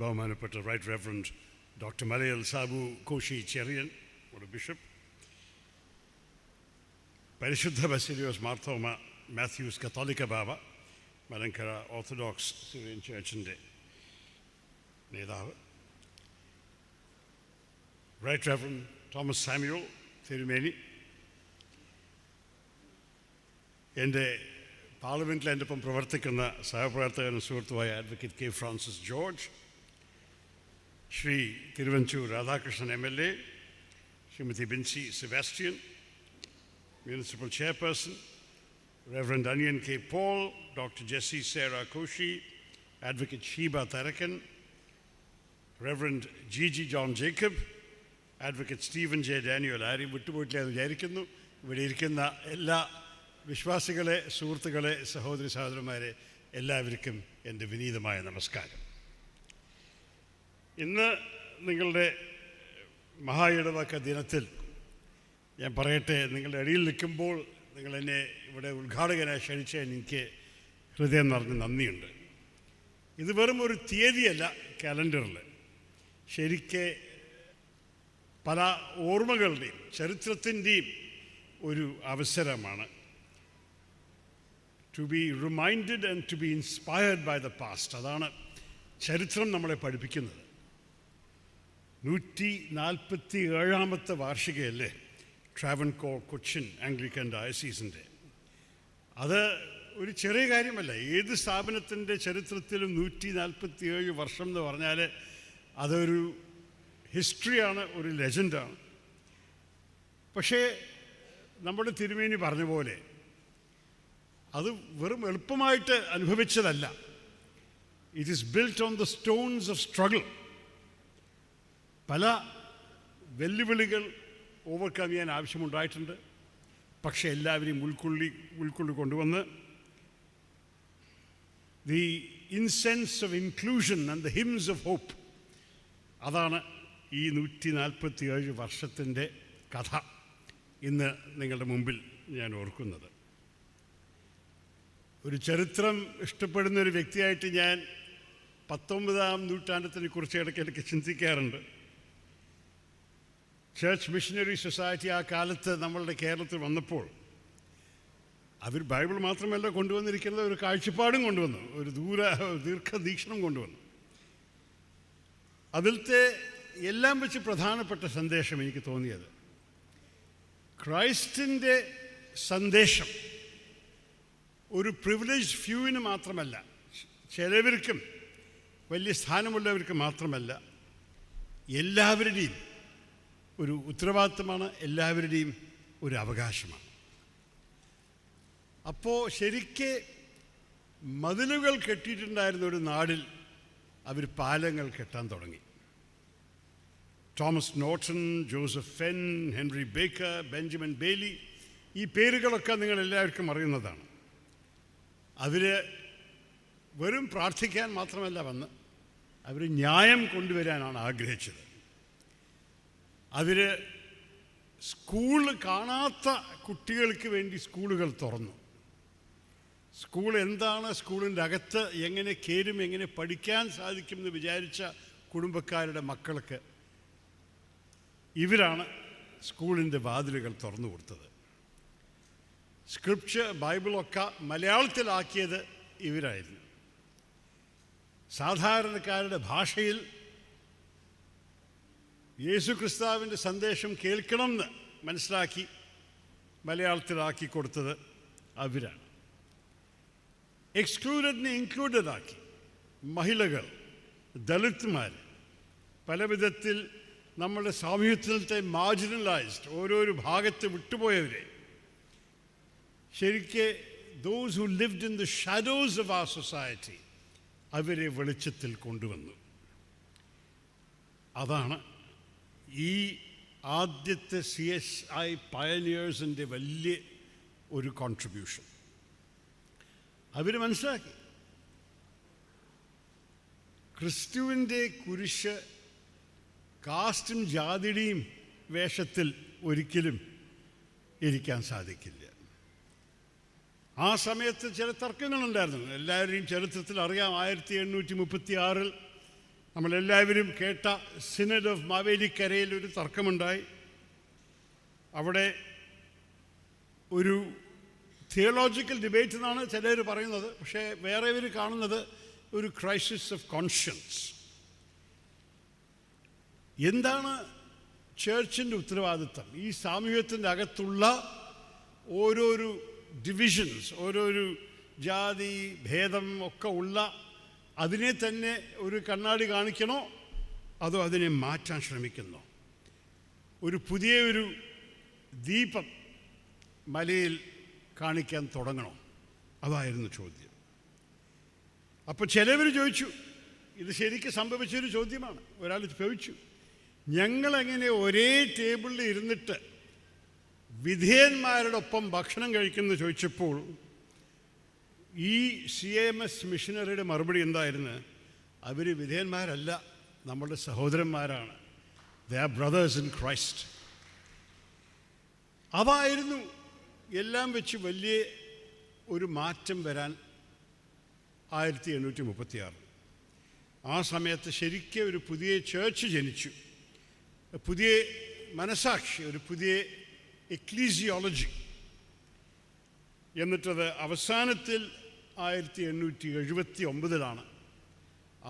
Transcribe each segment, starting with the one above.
ബഹുമാനപ്പെട്ട right reverend doctor Malayil Sabu Koshy Cherian, ഒരു bishop, പരിശുദ്ധ ബസേലിയോസ് മാർത്തോമ മാത്യൂസ് കത്തോലിക്ക ബാബ, മലങ്കര ഓർത്തഡോക്സ് സിറിയൻ ചർച്ചിൻ്റെ നേതാവ്, റൈറ്റ് റെവറൻഡ് തോമസ് സാമുവൽ തിരുമേനി, എൻ്റെ പാർലമെൻറ്റിൽ എൻ്റെ ഒപ്പം പ്രവർത്തിക്കുന്ന സഹപ്രവർത്തകനും സുഹൃത്തുമായ advocate K Francis George, Shri Thiruvanchoor Radhakrishnan MLA, Shrimati Binsy Sebastian, Municipal Chairperson, Reverend Onion K. Paul, Dr. Jessie Sarah Koshi, Advocate Sheba Tharakan, Reverend Gigi John Jacob, Advocate Stephen J. Daniel. ആരും വിട്ടുപോയിട്ടില്ല വിചാരിക്കുന്നു. ഇവിടെ ഇരിക്കുന്ന എല്ലാ വിശ്വാസികളെ, സുഹൃത്തുക്കളെ, സഹോദരി സഹോദരന്മാരെ എല്ലാവർക്കും എൻ്റെ വിനീതമായ നമസ്കാരം. ഇന്ന് നിങ്ങളുടെ മഹായിടവക ദിനത്തിൽ ഞാൻ പറയട്ടെ, നിങ്ങളുടെ ഇടയിൽ നിൽക്കുമ്പോൾ നിങ്ങൾ എന്നെ ഇവിടെ ഉദ്ഘാടകനായി ക്ഷണിച്ചതിന് എനിക്ക് ഹൃദയം നിറഞ്ഞ് നന്ദിയുണ്ട്. ഇത് വെറും ഒരു തീയതിയല്ല കാലണ്ടറിൽ, ശരിക്ക് പല ഓർമ്മകളുടെയും ചരിത്രത്തിൻ്റെയും ഒരു അവസരമാണ്. To be reminded and to be inspired by the past. അതാണ് ചരിത്രം നമ്മളെ പഠിപ്പിക്കുന്നത്. 147ാമത്തെ വാർഷികയല്ലേ ട്രാവൻകോർ കൊച്ചിൻ ആംഗ്ലിക്കൻ ഡയസീസിൻ്റെ. അത് ഒരു ചെറിയ കാര്യമല്ല. ഏത് സ്ഥാപനത്തിൻ്റെ ചരിത്രത്തിലും 147 വർഷം എന്ന് പറഞ്ഞാൽ അതൊരു ഹിസ്റ്ററിയാണ്, ഒരു ലെജൻഡാണ്. പക്ഷേ നമ്മുടെ തിരുമേനി പറഞ്ഞ പോലെ അത് വെറും എളുപ്പമായിട്ട് അനുഭവിച്ചതല്ല. It is built on the stones of struggle. പല വെല്ലുവിളികൾ ഓവർകം ചെയ്യാൻ ആവശ്യമുണ്ടായിട്ടുണ്ട്. പക്ഷേ എല്ലാവരെയും ഉൾക്കൊള്ളി കൊണ്ടുവന്ന് the incense of inclusion and the hymns of hope, അതാണ് ഈ 147 വർഷത്തിൻ്റെ കഥ ഇന്ന് നിങ്ങളുടെ മുമ്പിൽ ഞാൻ ഓർക്കുന്നത്. ഒരു ചരിത്രം ഇഷ്ടപ്പെടുന്ന ഒരു വ്യക്തിയായിട്ട് ഞാൻ 19ാം നൂറ്റാണ്ടത്തിനെ കുറിച്ച് ഇടയ്ക്കിടയ്ക്ക് ചിന്തിക്കാറുണ്ട്. ചർച്ച് മിഷനറി സൊസൈറ്റി ആ കാലത്ത് നമ്മളുടെ കേരളത്തിൽ വന്നപ്പോൾ അവർ ബൈബിൾ മാത്രമല്ല കൊണ്ടുവന്നിരിക്കുന്നത്, ഒരു കാഴ്ചപ്പാടും കൊണ്ടുവന്നു, ഒരു ദീർഘവീക്ഷണം കൊണ്ടുവന്നു. അതിലത്തെ എല്ലാം വെച്ച് പ്രധാനപ്പെട്ട സന്ദേശം എനിക്ക് തോന്നിയത്, ക്രൈസ്റ്റിൻ്റെ സന്ദേശം ഒരു പ്രിവിലേജ് ഫ്യൂവിന് മാത്രമല്ല, ചിലവർക്കും വലിയ സ്ഥാനമുള്ളവർക്ക് മാത്രമല്ല, എല്ലാവരുടെയും ഒരു ഉത്തരവാദിത്തമാണ്, എല്ലാവരുടെയും ഒരു അവകാശമാണ്. അപ്പോൾ ശരിക്ക് മതിലുകൾ കെട്ടിയിട്ടുണ്ടായിരുന്ന ഒരു നാടിൽ അവർ പാലങ്ങൾ കെട്ടാൻ തുടങ്ങി. Thomas Norton, Joseph Fenn, Henry Baker, Benjamin Bailey, ഈ പേരുകളൊക്കെ നിങ്ങൾ എല്ലാവർക്കും അറിയുന്നതാണ്. അവർ വെറും പ്രാർത്ഥിക്കാൻ മാത്രമല്ല വന്ന്, അവർ ന്യായം കൊണ്ടുവരാനാണ് ആഗ്രഹിച്ചത്. അവർ സ്കൂൾ കാണാത്ത കുട്ടികൾക്ക് വേണ്ടി സ്കൂളുകൾ തുറന്നു. സ്കൂൾ എന്താണ്, സ്കൂളിൻ്റെ അകത്ത് എങ്ങനെ കയറും, എങ്ങനെ പഠിക്കാൻ സാധിക്കുമെന്ന് വിചാരിച്ച കുടുംബക്കാരുടെ മക്കൾക്ക് ഇവരാണ് സ്കൂളിൻ്റെ വാതിലുകൾ തുറന്നു കൊടുത്തത്. സ്ക്രിപ്ചർ, ബൈബിളൊക്കെ മലയാളത്തിലാക്കിയത് ഇവരായിരുന്നു. സാധാരണക്കാരുടെ ഭാഷയിൽ യേശു ക്രിസ്തുവിൻ്റെ സന്ദേശം കേൾക്കണമെന്ന് മനസ്സിലാക്കി മലയാളത്തിലാക്കി കൊടുത്തത് അവരാണ്. എക്സ്ക്ലൂഡഡിനെ ഇൻക്ലൂഡഡ് ആക്കി. മഹിളകൾ, ദളിത്മാർ, പല വിധത്തിൽ നമ്മുടെ സാമൂഹ്യത്തിലത്തെ മാർജിനലൈസ്ഡ്, ഓരോരോ ഭാഗത്ത് വിട്ടുപോയവരെ ശരിക്ക് those who lived in the shadows of our society അവരെ വെളിച്ചത്തിൽ കൊണ്ടുവന്നു. അതാണ് ഈ ആദ്യത്തെ CSI പയനിയേഴ്സിൻ്റെ വലിയ ഒരു കോൺട്രിബ്യൂഷൻ. അവർ മനസ്സിലാക്കി ക്രിസ്തുവിൻ്റെ കുരിശ് കാസ്റ്റും ജാതിയുടെയും വേഷത്തിൽ ഒരിക്കലും ഇരിക്കാൻ സാധിക്കില്ല. ആ സമയത്ത് ചില തർക്കങ്ങളുണ്ടായിരുന്നു. എല്ലാവരെയും ചരിത്രത്തിൽ അറിയാം. 1836 നമ്മളെല്ലാവരും കേട്ട സിനഡ് ഓഫ് മാവേലിക്കരയിൽ ഒരു തർക്കമുണ്ടായി. അവിടെ ഒരു തിയോളജിക്കൽ ഡിബേറ്റ് എന്നാണ് ചിലർ പറയുന്നത്. പക്ഷേ വേറെ ഇവർ കാണുന്നത് ഒരു ക്രൈസിസ് ഓഫ് കോൺഷ്യൻസ്. എന്താണ് ചേർച്ചിൻ്റെ ഉത്തരവാദിത്തം? ഈ സാമൂഹ്യത്തിൻ്റെ അകത്തുള്ള ഓരോരു ഡിവിഷൻസ്, ഓരോരു ജാതി ഭേദം ഒക്കെ ഉള്ള അതിനെ തന്നെ ഒരു കണ്ണാടി കാണിക്കണോ, അതോ അതിനെ മാറ്റാൻ ശ്രമിക്കുന്നോ? ഒരു പുതിയ ഒരു ദീപം മലയിൽ കാണിക്കാൻ തുടങ്ങണോ? അതായിരുന്നു ചോദ്യം. അപ്പോൾ ചിലവർ ചോദിച്ചു, ഇത് ശരിക്കും സംഭവിച്ചൊരു ചോദ്യമാണ്. ഒരാൾ ചോദിച്ചു, ഞങ്ങളെങ്ങനെ ഒരേ ടേബിളിൽ ഇരുന്നിട്ട് വിധേയന്മാരോടൊപ്പം ഭക്ഷണം കഴിക്കുമെന്ന് ചോദിച്ചപ്പോൾ ഈ CMS മിഷനറിയുടെ മറുപടി എന്തായിരുന്നു? അവർ വിധേയന്മാരല്ല, നമ്മളുടെ സഹോദരന്മാരാണ്. They are brothers in Christ. അതായിരുന്നു എല്ലാം വെച്ച് വലിയ ഒരു മാറ്റം വരാൻ 1836. ആ സമയത്ത് ശരിക്കും ഒരു പുതിയ ചേർച്ച് ജനിച്ചു, പുതിയ മനസാക്ഷി, ഒരു പുതിയ എക്ലീസിയോളജി. എന്നിട്ടത് അവസാനത്തിൽ 1879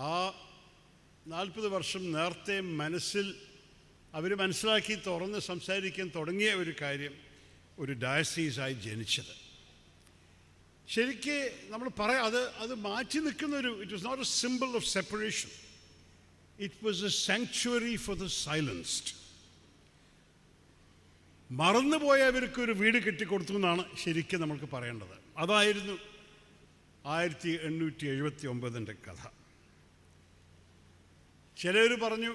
ആ 40 വർഷം നേരത്തെ മനസ്സിൽ അവർ മനസ്സിലാക്കി തുറന്ന് സംസാരിക്കാൻ തുടങ്ങിയ ഒരു കാര്യം ഒരു ഡയസീസായി ജനിച്ചത്. ശരിക്ക് നമ്മൾ പറയാം, അത് മാറ്റി നിൽക്കുന്നൊരു, it was not a symbol of separation, it was a sanctuary for the silenced. മറന്നുപോയവർക്കൊരു വീട് കെട്ടിക്കൊടുത്തു എന്നാണ് ശരിക്കും നമ്മൾക്ക് പറയേണ്ടത്. അതായിരുന്നു 1879 കഥ. ചിലർ പറഞ്ഞു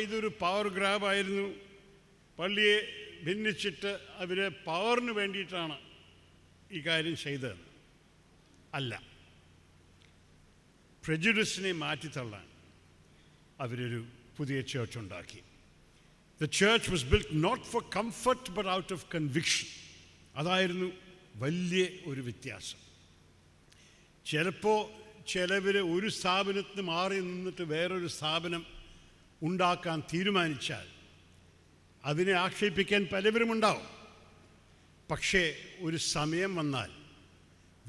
ഇതൊരു പവർ ഗ്രാബായിരുന്നു, പള്ളിയെ ഭിന്നിച്ചിട്ട് അവർ പവറിന് വേണ്ടിയിട്ടാണ് ഈ കാര്യം ചെയ്തത്. അല്ല, പ്രെജുഡിസിനെ മാറ്റിത്തള്ളാൻ അവരൊരു പുതിയ ചേർച്ച് ഉണ്ടാക്കി. The church was built not for comfort but out of conviction. അതായിരുന്നു വലിയ ഒരു വ്യത്യാസം. ചിലപ്പോൾ ചിലവർ ഒരു സ്ഥാപനത്തിന് മാറി നിന്നിട്ട് വേറൊരു സ്ഥാപനം ഉണ്ടാക്കാൻ തീരുമാനിച്ചാൽ അതിനെ ആക്ഷേപിക്കാൻ പലവരും ഉണ്ടാവും. പക്ഷേ ഒരു സമയം വന്നാൽ,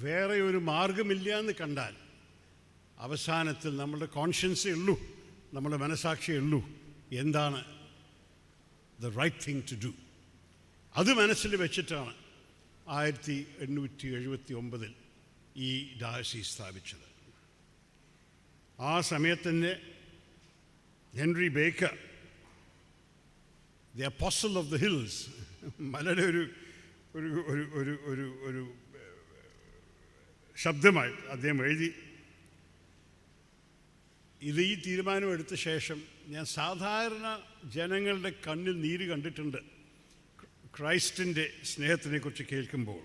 വേറെ ഒരു മാർഗമില്ല എന്ന് കണ്ടാൽ, അവസാനത്തിൽ നമ്മളുടെ കോൺഷ്യൻസേ ഉള്ളൂ, നമ്മുടെ മനസാക്ഷിയേ ഉള്ളൂ, എന്താണ് the right thing to do. അത് മനസ്സിൽ വെച്ചിട്ടാണ് 1879 ഈ ഡയസീസ് സ്ഥാപിച്ചത്. ആ സമയത്ത് തന്നെ Henry Baker, the apostle of the hills, മലയുടെ ഒരു ഒരു ഒരു ഒരു ഒരു ഒരു ശബ്ദമായി അദ്ദേഹം എഴുതി. ഇത് ഈ തീരുമാനം എടുത്ത ശേഷം ഞാൻ സാധാരണ ജനങ്ങളുടെ കണ്ണിൽ നീര് കണ്ടിട്ടുണ്ട് ക്രൈസ്റ്റിൻ്റെ സ്നേഹത്തിനെക്കുറിച്ച് കേൾക്കുമ്പോൾ.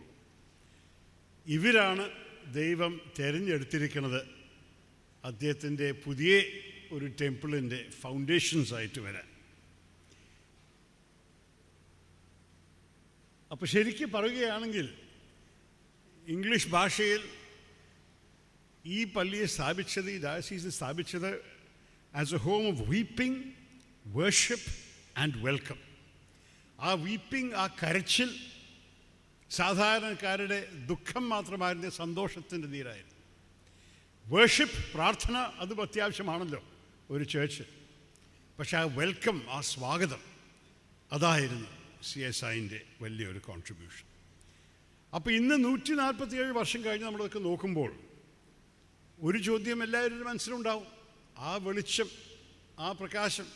ഇവരാണ് ദൈവം തിരഞ്ഞെടുത്തിരിക്കുന്നത് അദ്ദേഹത്തിൻ്റെ പുതിയ ഒരു ടെമ്പിളിൻ്റെ ഫൗണ്ടേഷൻസായിട്ട് വരാൻ. അപ്പോൾ ശരിക്കും പറയുകയാണെങ്കിൽ ഇംഗ്ലീഷ് ഭാഷയിൽ ഈ പള്ളിയെ സ്ഥാപിച്ചത്, ഈ ഡയസീസിനെ സ്ഥാപിച്ചത് as A home of weeping, worship and welcome. ആ വീപ്പിംഗ്, ആ കരച്ചിൽ സാധാരണക്കാരുടെ ദുഃഖം മാത്രമായിരുന്നു, സന്തോഷത്തിൻ്റെ നീരായിരുന്നു. വേർഷിപ്പ്, പ്രാർത്ഥന, അതും അത്യാവശ്യമാണല്ലോ ഒരു ചേർച്ച്. പക്ഷെ ആ വെൽക്കം, ആ സ്വാഗതം, അതായിരുന്നു CSIൻ്റെ വലിയൊരു കോൺട്രിബ്യൂഷൻ. അപ്പോൾ ഇന്ന് 147 വർഷം കഴിഞ്ഞ് നമ്മളതൊക്കെ നോക്കുമ്പോൾ ഒരു ചോദ്യം എല്ലാവരുടെ മനസ്സിലുണ്ടാവും. ആ വെളിച്ചം, ആ പ്രകാശം,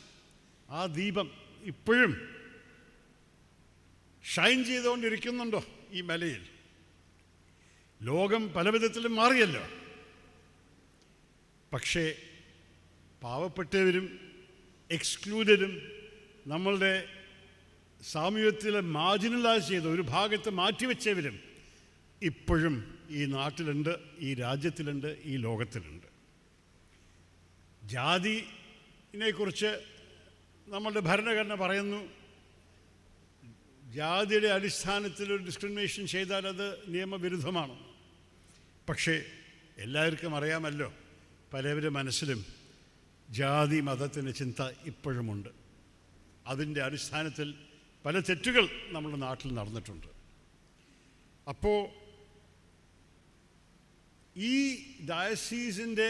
ആ ദീപം ഇപ്പോഴും ഷൈൻ ചെയ്തുകൊണ്ടിരിക്കുന്നുണ്ടോ ഈ മലയിൽ? ലോകം പല വിധത്തിലും മാറിയല്ലോ. പക്ഷേ പാവപ്പെട്ടവരും എക്സ്ക്ലൂഡഡും നമ്മളുടെ സാമൂഹ്യത്തിലെ മാർജിനലൈസ് ചെയ്ത ഒരു ഭാഗത്ത് മാറ്റിവെച്ചവരും ഇപ്പോഴും ഈ നാട്ടിലുണ്ട്, ഈ രാജ്യത്തിലുണ്ട്, ഈ ലോകത്തിലുണ്ട്. ജാതിനെക്കുറിച്ച് നമ്മളുടെ ഭരണഘടന പറയുന്നു, ജാതിയുടെ അടിസ്ഥാനത്തിൽ ഒരു ഡിസ്ക്രിമിനേഷൻ ചെയ്താൽ അത് നിയമവിരുദ്ധമാണ്. പക്ഷേ എല്ലാവർക്കും അറിയാമല്ലോ, പലവരുടെ മനസ്സിലും ജാതി മതത്തിൻ്റെ ചിന്ത ഇപ്പോഴുമുണ്ട്. അതിൻ്റെ അടിസ്ഥാനത്തിൽ പല തെറ്റുകൾ നമ്മുടെ നാട്ടിൽ നടന്നിട്ടുണ്ട്. അപ്പോൾ ഈ ഡയസീസിൻ്റെ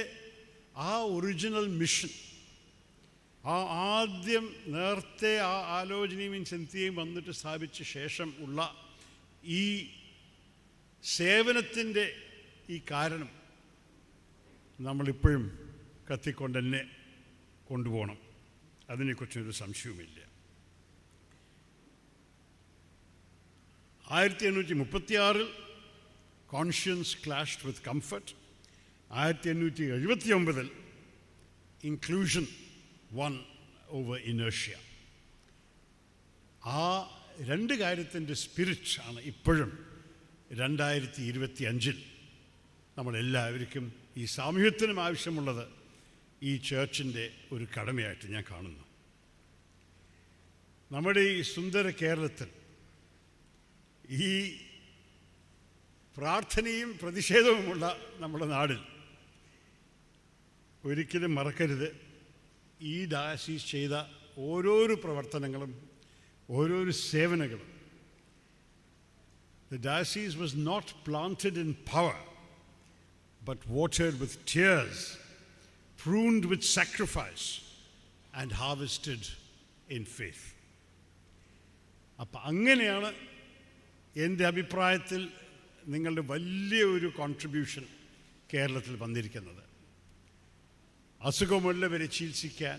ആ ഒറിജിനൽ മിഷൻ, ആ ആദ്യം നേരത്തെ ആ ആലോചനയും ചിന്തയും വന്നിട്ട് സ്ഥാപിച്ച ശേഷം ഉള്ള ഈ സേവനത്തിൻ്റെ ഈ കാരണം നമ്മളിപ്പോഴും കത്തിക്കൊണ്ട് തന്നെ കൊണ്ടുപോകണം. അതിനെക്കുറിച്ചൊരു സംശയവുമില്ല. 1836 conscience clashed with comfort. 1879 inclusion won over inertia. ആ രണ്ട് കാര്യത്തിൻ്റെ സ്പിരിറ്റ് ആണ് ഇപ്പോഴും 2025 നമ്മളെല്ലാവർക്കും ഈ സാമൂഹ്യത്തിനും ആവശ്യമുള്ളത് ഈ ചേർച്ചിൻ്റെ ഒരു കടമയായിട്ട് ഞാൻ കാണുന്നു. നമ്മുടെ ഈ സുന്ദര കേരളത്തിൽ ഈ പ്രാർത്ഥനയും പ്രതിഷേധവുമുള്ള നമ്മുടെ നാടിൽ ഒരിക്കലും മറക്കരുത്, ഈ ഡയസീസ് ചെയ്ത ഓരോരോ പ്രവർത്തനങ്ങളും ഓരോരോ സേവനങ്ങളും. The diocese was not planted in power, but watered with tears, pruned with sacrifice, and harvested in faith. അപ്പം അങ്ങനെയാണ് എൻ്റെ അഭിപ്രായത്തിൽ നിങ്ങളുടെ വലിയ ഒരു കോൺട്രിബ്യൂഷൻ കേരളത്തിൽ വന്നിരിക്കുന്നത്. അസുഖമുള്ളവരെ ചികിത്സിക്കാൻ,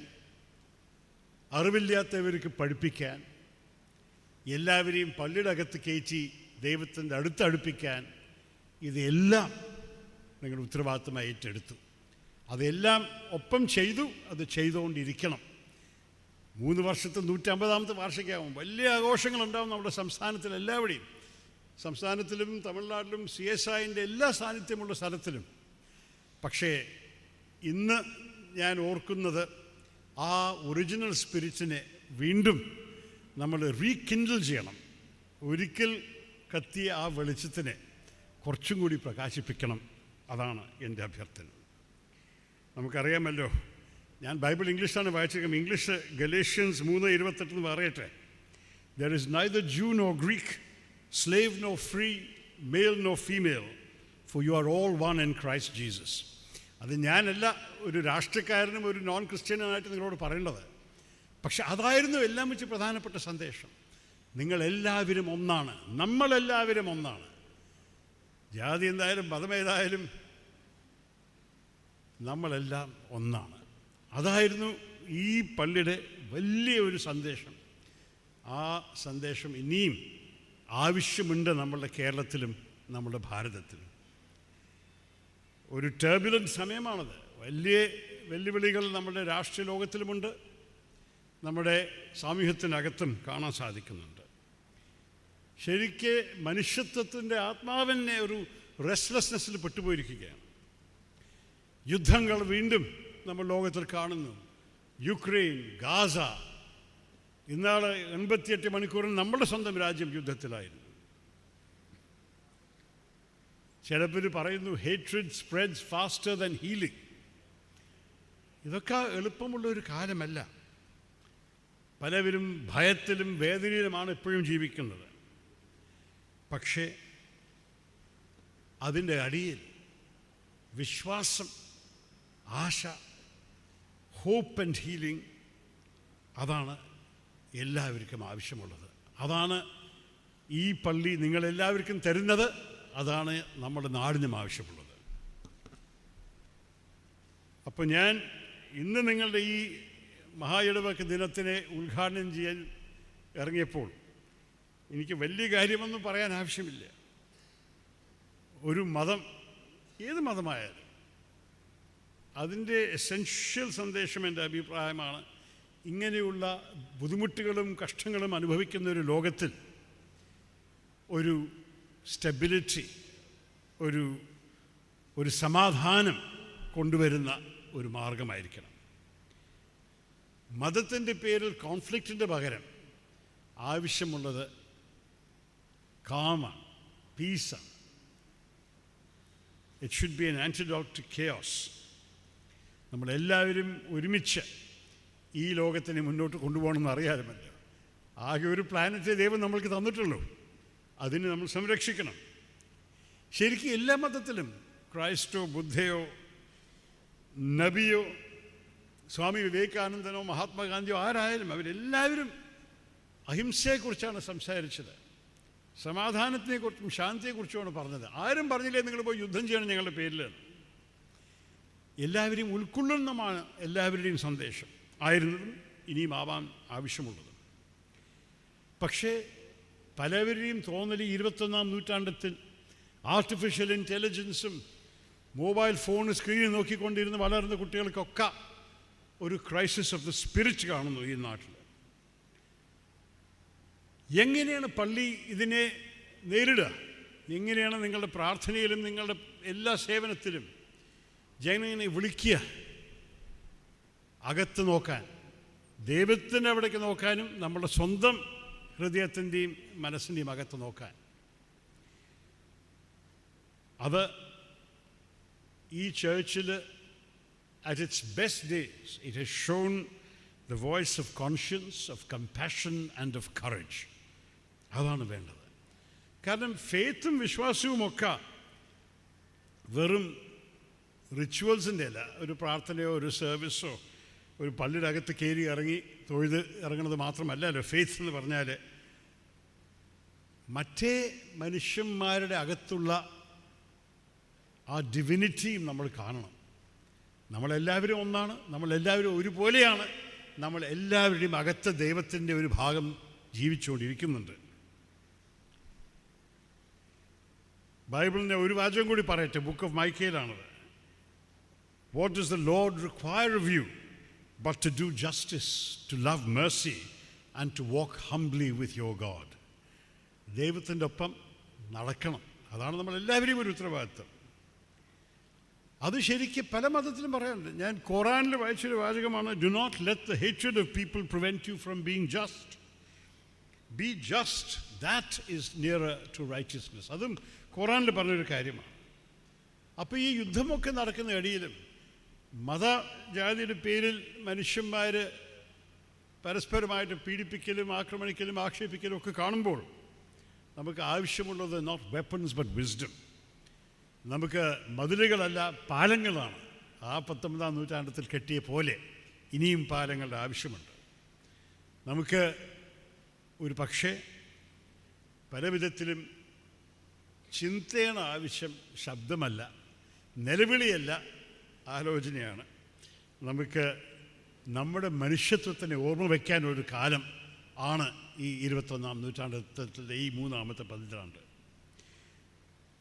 അറിവില്ലാത്തവർക്ക് പഠിപ്പിക്കാൻ, എല്ലാവരെയും പള്ളിയുടെ അകത്ത് കയറ്റി ദൈവത്തിൻ്റെ അടുത്തടുപ്പിക്കാൻ, ഇതെല്ലാം നിങ്ങൾ ഉത്തരവാദിത്തമായി ഏറ്റെടുത്തു. അതെല്ലാം ഒപ്പം ചെയ്തു, അത് ചെയ്തുകൊണ്ടിരിക്കണം. 3 വർഷത്തെ 150ാമത്തെ വാർഷികമാകും. വലിയ ആഘോഷങ്ങളുണ്ടാവും നമ്മുടെ സംസ്ഥാനത്തിൽ എല്ലാവിടെയും. സംസ്ഥാനത്തിലും തമിഴ്നാട്ടിലും CSIൻ്റെ എല്ലാ സാന്നിധ്യമുള്ള സ്ഥലത്തിലും. പക്ഷേ ഇന്ന് ഞാൻ ഓർക്കുന്നത് ആ ഒറിജിനൽ സ്പിരിറ്റിനെ വീണ്ടും നമ്മൾ റീകിൻഡിൽ ചെയ്യണം. ഒരിക്കൽ കത്തിയ ആ വെളിച്ചത്തിനെ കുറച്ചും കൂടി പ്രകാശിപ്പിക്കണം. അതാണ് എൻ്റെ അഭ്യർത്ഥന. നമുക്കറിയാമല്ലോ, ഞാൻ ബൈബിൾ ഇംഗ്ലീഷിലാണ് വായിച്ചിരിക്കുന്നത്. ഇംഗ്ലീഷ് ഗലേഷ്യൻസ് 3:28 പറയട്ടെ. There is neither Jew nor Greek, slave nor free, male nor female, for you are all one in Christ Jesus. അത് ഞാനല്ല ഒരു രാഷ്ട്രീയക്കാരനും ഒരു നോൺ ക്രിസ്ത്യനുമായിട്ട് നിങ്ങളോട് പറയേണ്ടത്. പക്ഷെ അതായിരുന്നു എല്ലാം വെച്ച് പ്രധാനപ്പെട്ട സന്ദേശം. നിങ്ങളെല്ലാവരും ഒന്നാണ്, നമ്മളെല്ലാവരും ഒന്നാണ്. ജാതി എന്തായാലും മതമേതായാലും നമ്മളെല്ലാം ഒന്നാണ്. അതായിരുന്നു ഈ പള്ളിയുടെ വലിയ ഒരു സന്ദേശം. ആ സന്ദേശം ഇനിയും ആവശ്യമുണ്ട് നമ്മളുടെ കേരളത്തിലും നമ്മുടെ ഭാരതത്തിലും. ഒരു ടർബുലൻറ്റ് സമയമാണത്. വലിയ വെല്ലുവിളികൾ നമ്മുടെ രാഷ്ട്രീയ ലോകത്തിലുമുണ്ട്, നമ്മുടെ സാമൂഹ്യത്തിനകത്തും കാണാൻ സാധിക്കുന്നുണ്ട്. ശരിക്ക് മനുഷ്യത്വത്തിൻ്റെ ആത്മാവിനെ ഒരു റെസ്റ്റ്ലെസ്നെസ്സിൽ പെട്ടുപോയിരിക്കുകയാണ്. യുദ്ധങ്ങൾ വീണ്ടും നമ്മൾ ലോകത്തിൽ കാണുന്നു. Ukraine, Gaza. ഇന്നാളെ 88 മണിക്കൂറിൽ നമ്മുടെ സ്വന്തം രാജ്യം യുദ്ധത്തിലായിരുന്നു. ചിലപ്പോൾ പറയുന്നു hatred spreads faster than healing. ഇതൊക്കെ എളുപ്പമുള്ളൊരു കാലമല്ല. പലവരും ഭയത്തിലും വേദനയിലുമാണ് ഇപ്പോഴും ജീവിക്കുന്നത്. പക്ഷേ അതിൻ്റെ അടിയിൽ വിശ്വാസം, ആശ, ഹോപ്പ് ആൻഡ് ഹീലിംഗ്, അതാണ് എല്ലാവർക്കും ആവശ്യമുള്ളത്. അതാണ് ഈ പള്ളി നിങ്ങളെല്ലാവർക്കും തരുന്നത്. അതാണ് നമ്മുടെ നാടിനും ആവശ്യമുള്ളത്. അപ്പോൾ ഞാൻ ഇന്ന് നിങ്ങളുടെ ഈ മഹായിടവക ദിനത്തിനെ ഉദ്ഘാടനം ചെയ്യാൻ ഇറങ്ങിയപ്പോൾ എനിക്ക് വലിയ കാര്യമൊന്നും പറയാൻ ആവശ്യമില്ല. ഒരു മതം, ഏത് മതമായാലും അതിൻ്റെ എസെൻഷ്യൽ സന്ദേശം എൻ്റെ അഭിപ്രായമാണ്, ഇങ്ങനെയുള്ള ബുദ്ധിമുട്ടുകളും കഷ്ടങ്ങളും അനുഭവിക്കുന്ന ഒരു ലോകത്തിൽ ഒരു സ്റ്റെബിലിറ്റി, ഒരു സമാധാനം കൊണ്ടുവരുന്ന ഒരു മാർഗമായിരിക്കണം. മതത്തിൻ്റെ പേരിൽ കോൺഫ്ലിക്റ്റിൻ്റെ പകരം ആവശ്യമുള്ളത് കാമാണ്, പീസാണ്. It should be an antidote to chaos. നമ്മളെല്ലാവരും ഒരുമിച്ച് ഈ ലോകത്തിനെ മുന്നോട്ട് കൊണ്ടുപോകണമെന്ന് അറിയാമല്ലോ. ആകെ ഒരു പ്ലാനറ്റ് ദൈവം നമ്മൾക്ക് തന്നിട്ടുള്ളൂ. അതിനെ നമ്മൾ സംരക്ഷിക്കണം. ശരിക്കും എല്ലാ മതത്തിലും ക്രൈസ്റ്റോ, ബുദ്ധയോ, നബിയോ, സ്വാമി വിവേകാനന്ദനോ, മഹാത്മാഗാന്ധിയോ ആരായാലും അവരെല്ലാവരും അഹിംസയെക്കുറിച്ചാണ് സംസാരിച്ചത്. സമാധാനത്തിനെക്കുറിച്ചും ശാന്തിയെക്കുറിച്ചുമാണ് പറഞ്ഞത്. ആരും പറഞ്ഞില്ലേ നിങ്ങൾ പോയി യുദ്ധം ചെയ്യണം ഞങ്ങളുടെ പേരിൽ. എല്ലാവരെയും ഉൾക്കൊള്ളുന്നതാണ് എല്ലാവരുടെയും സന്ദേശം ആയിരുന്നതും ഇനിയും ആവാൻ ആവശ്യമുള്ളതും. പക്ഷേ പലവരെയും തോന്നൽ 21-ാം നൂറ്റാണ്ടത്തിൽ ആർട്ടിഫിഷ്യൽ ഇൻ്റലിജൻസും മൊബൈൽ ഫോൺ സ്ക്രീനിൽ നോക്കിക്കൊണ്ടിരുന്ന് വളരുന്ന കുട്ടികൾക്കൊക്കെ ഒരു ക്രൈസിസ് ഓഫ് ദ സ്പിരിറ്റ് കാണുന്നു ഈ നാട്ടിൽ. എങ്ങനെയാണ് പള്ളി ഇതിനെ നേരിടുക? എങ്ങനെയാണ് നിങ്ങളുടെ പ്രാർത്ഥനയിലും നിങ്ങളുടെ എല്ലാ സേവനത്തിലും ജനങ്ങളെ വിളിക്കുക? അകത്ത് നോക്കാൻ, ദൈവത്തിൻ്റെ അവിടേക്ക് നോക്കാനും നമ്മുടെ സ്വന്തം ഹൃദയത്തിൻ്റെയും മനസ്സിൻ്റെയും അകത്ത് നോക്കാൻ. അത് ഈ ചർച്ചിൽ at its best days it has shown the voice of conscience, of compassion and of courage. അതാണ് വേണ്ടത്. കാരണം ഫെയ്ത്തും വിശ്വാസവുമൊക്കെ വെറും റിച്വൽസിൻ്റെ അല്ല. ഒരു പ്രാർത്ഥനയോ ഒരു സർവീസോ ഒരു പള്ളിയുടെ അകത്ത് കയറി ഇറങ്ങി തൊഴുത് ഇറങ്ങുന്നത് മാത്രമല്ലല്ലോ ഫെയ്ത്ത് എന്ന് പറഞ്ഞാൽ. മറ്റേ മനുഷ്യന്മാരുടെ അകത്തുള്ള ആ ഡിവിനിറ്റിയും നമ്മൾ കാണണം. നമ്മളെല്ലാവരും ഒന്നാണ്, നമ്മളെല്ലാവരും ഒരുപോലെയാണ്, നമ്മളെല്ലാവരുടെയും അകത്ത് ദൈവത്തിൻ്റെ ഒരു ഭാഗം ജീവിച്ചുകൊണ്ടിരിക്കുന്നുണ്ട്. ബൈബിളിൻ്റെ ഒരു വാചകം കൂടി പറയട്ടെ, ബുക്ക് ഓഫ് മൈക്കയിലാണത്. What does the Lord require of you but to do justice, to love mercy and to walk humbly with your God. ദൈവത്തിൻ്റെ ഒപ്പം നടക്കണം. അതാണ് നമ്മളെല്ലാവരെയും ഒരു ഉത്തരവാദിത്വം. അത് ശരിക്കും പല മതത്തിലും പറയാറുണ്ട്. ഞാൻ ഖുറാനിൽ വായിച്ചൊരു വാചകമാണ്, do not let the hatred of people prevent you from being just. Be just, that is nearer to righteousness. അതും ഖുറാനിൽ പറഞ്ഞൊരു കാര്യമാണ്. അപ്പോൾ ഈ യുദ്ധമൊക്കെ നടക്കുന്ന ഇടയിലും മതജാതിയുടെ പേരിൽ മനുഷ്യന്മാർ പരസ്പരമായിട്ട് പീഡിപ്പിക്കലും ആക്രമണിക്കലും ആക്ഷേപിക്കലും ഒക്കെ കാണുമ്പോൾ നമുക്ക് ആവശ്യമുള്ളത് നോട്ട് വെപ്പൺസ് ബട്ട് വിസ്ഡം. നമുക്ക് മതിലുകളല്ല പാലങ്ങളാണ്. ആ 19-ാം നൂറ്റാണ്ടത്തിൽ കെട്ടിയ പോലെ ഇനിയും പാലങ്ങളുടെ ആവശ്യമുണ്ട്. നമുക്ക് ഒരു പക്ഷേ പല വിധത്തിലും ചിന്തയാണ് ആവശ്യം, ശബ്ദമല്ല, നിലവിളിയല്ല, ആലോചനയാണ്. നമുക്ക് നമ്മുടെ മനുഷ്യത്വത്തിനെ ഓർമ്മ വയ്ക്കാനൊരു കാലം ആണ് ഈ 21-ാം നൂറ്റാണ്ടത്തിലെ ഈ 3-ാമത്തെ പതിറ്റാണ്ട്.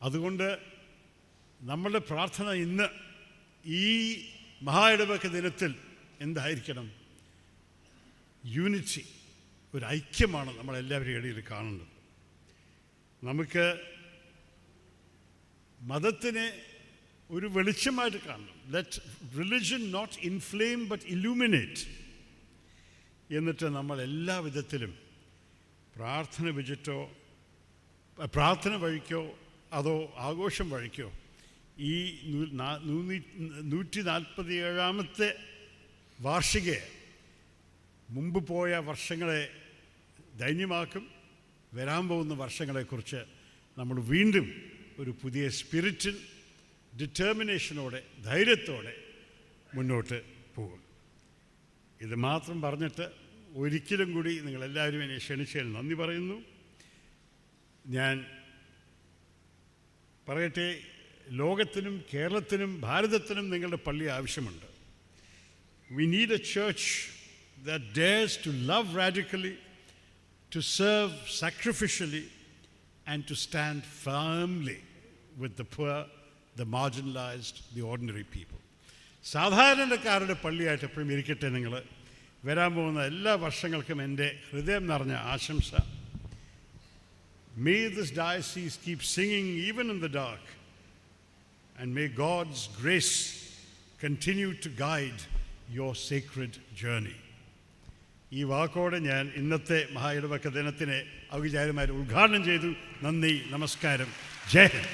അതുകൊണ്ട് നമ്മളുടെ പ്രാർത്ഥന ഇന്ന് ഈ മഹായിടവക ദിനത്തിൽ എന്തായിരിക്കണം? യൂണിറ്റി, ഒരു ഐക്യമാണ് നമ്മളെല്ലാവരും ഇടയിൽ കാണേണ്ടത്. നമുക്ക് മതത്തിനെ ഒരു വെളിച്ചമായിട്ട് കാണണം. Let religion not inflame but illuminate. എന്നിട്ട് നമ്മൾ എല്ലാ വിധത്തിലും പ്രാർത്ഥന വഴിക്കോ അതോ ആഘോഷം വഴിക്കോ ഈ 147-ാമത്തെ വാർഷിക മുമ്പ് പോയ വർഷങ്ങളെ ദൈന്യമാക്കും. വരാൻ പോകുന്ന വർഷങ്ങളെക്കുറിച്ച് നമ്മൾ വീണ്ടും ഒരു പുതിയ സ്പിരിറ്റിൽ ഡിറ്റർമിനേഷനോടെ ധൈര്യത്തോടെ മുന്നോട്ട് പോകും. ഇത് മാത്രം പറഞ്ഞിട്ട് ഒരിക്കലും കൂടി നിങ്ങളെല്ലാവരും എന്നെ ക്ഷണിച്ചതിൽ നന്ദി പറയുന്നു. ഞാൻ പറയട്ടെ, ലോകത്തിനും കേരളത്തിനും ഭാരതത്തിനും നിങ്ങളുടെ പള്ളി ആവശ്യമുണ്ട്. We need a church that dares to love radically, to serve sacrificially, and to stand firmly with the poor, the marginalized, the ordinary people. സാധാരണക്കാരുടെ പള്ളിയായിട്ട് എപ്പോഴും ഇരിക്കട്ടെ നിങ്ങൾ. വരാൻ പോകുന്ന എല്ലാ വർഷങ്ങൾക്കും എൻ്റെ ഹൃദയം നിറഞ്ഞ ആശംസ. May this diocese keep singing even in the dark, and may God's grace continue to guide your sacred journey. ഈ വാക്കോടെ ഞാൻ ഇന്നത്തെ മഹായിടവക ദിനത്തിനെ ഔപചാരികമായി ഉദ്ഘാടനം ചെയ്തു. നന്ദി, നമസ്കാരം, ജയ് ഹിന്ദ്.